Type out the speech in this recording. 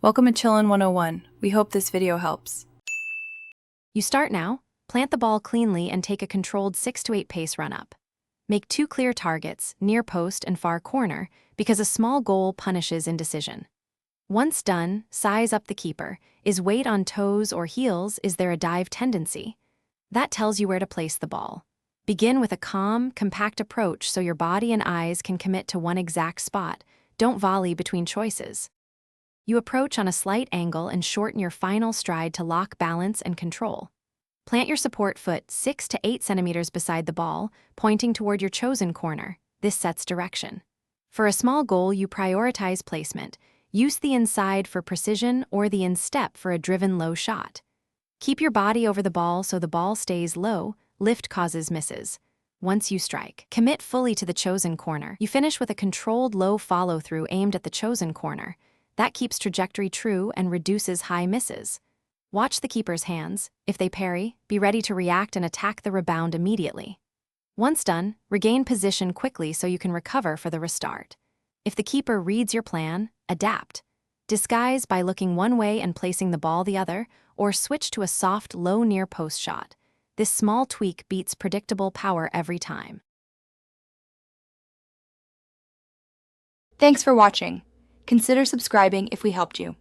Welcome to Chillin' 101. We hope this video helps. You start now, plant the ball cleanly and take a controlled 6 to 8 pace run-up. Make 2 clear targets, near post and far corner, because a small goal punishes indecision. Once done, size up the keeper. Is weight on toes or heels? Is there a dive tendency? That tells you where to place the ball. Begin with a calm, compact approach so your body and eyes can commit to one exact spot. Don't volley between choices. You approach on a slight angle and shorten your final stride to lock balance and control. Plant your support foot 6 to 8 centimeters beside the ball, pointing toward your chosen corner. This sets direction. For a small goal, you prioritize placement. Use the inside for precision or the instep for a driven low shot. Keep your body over the ball so the ball stays low. Lift causes misses. Once you strike, commit fully to the chosen corner. You finish with a controlled low follow-through aimed at the chosen corner. That keeps trajectory true and reduces high misses. Watch the keeper's hands. If they parry, be ready to react and attack the rebound immediately. Once done, regain position quickly so you can recover for the restart. If the keeper reads your plan, adapt. Disguise by looking one way and placing the ball the other, or switch to a soft, low near post shot. This small tweak beats predictable power every time. Thanks for watching. Consider subscribing if we helped you.